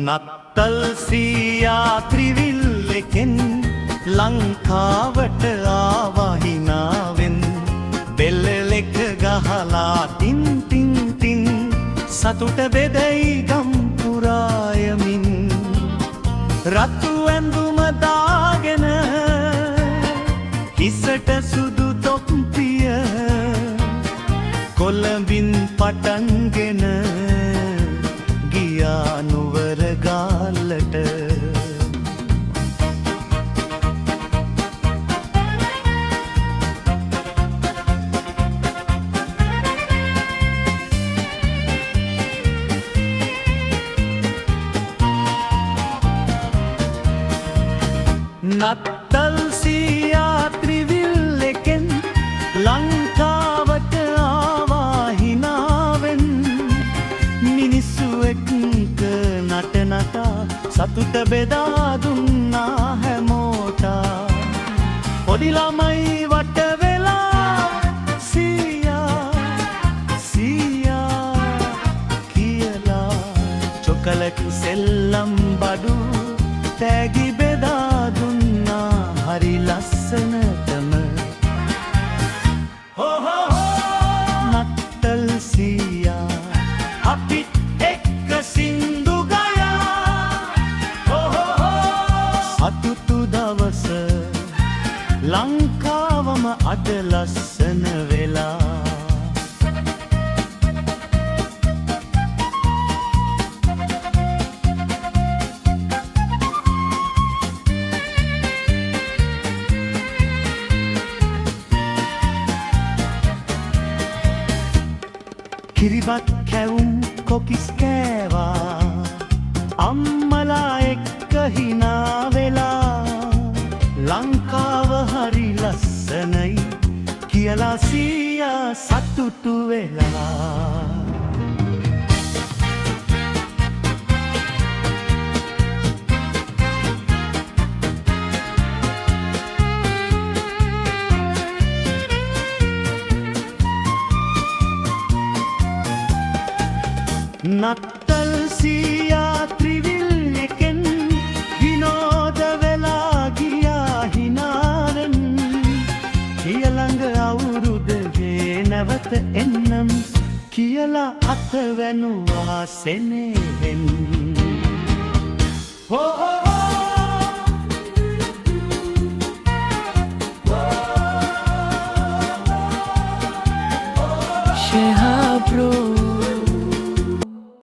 නත්තල් සීයා ත්‍රිවිල්ලෙකෙන් ලංකාවට ආවා හිනාවෙන් බෙල්ලෙක ගහලා ටින් ටින් ටින් සතුට බෙදයි ගම් පුරායමින් රතු ඇඳුම දාගෙන හිසට සුදු තොප්පිය කොළඹින් පටන්ගෙන ගියා නුවර ගාල්ලට නත්තල් සීයා ත්‍රිවිල්ලෙකෙන් ලංකාවට ආවා හිනාවෙන් මිනිස්සු එක්ක නට නටා සතුට බෙදා දුන්නා හැමෝටා පොඩි ළමයි වට වෙලා සීයා සීයා කියලා චොකලට් සෙල්ලම් බඩු තෑගි බෙදා දුන්නා හරි ලස්සනටම නත්තල් සීයා අපිත් එක්ක සින්දු ගයා සතුටු දවස ලංකාවම අද ලස්සන වෙලා කිරිබත් කැවුම් කොකිස් කෑවා අම්මලා එක්ක හිනා වෙලා ලංකාව හරි ලස්සනයි කියලා සීයා සතුටු වෙලා නත්තල් සීයා ත්‍රිවිල්ලෙකෙන් විනෝද වෙලා ගියා හිනාවෙන් ඊළඟ අවුරුද්දේ නැවත එන්නම් කියලා අත වැනුවා සෙනෙහෙන් Sheha bro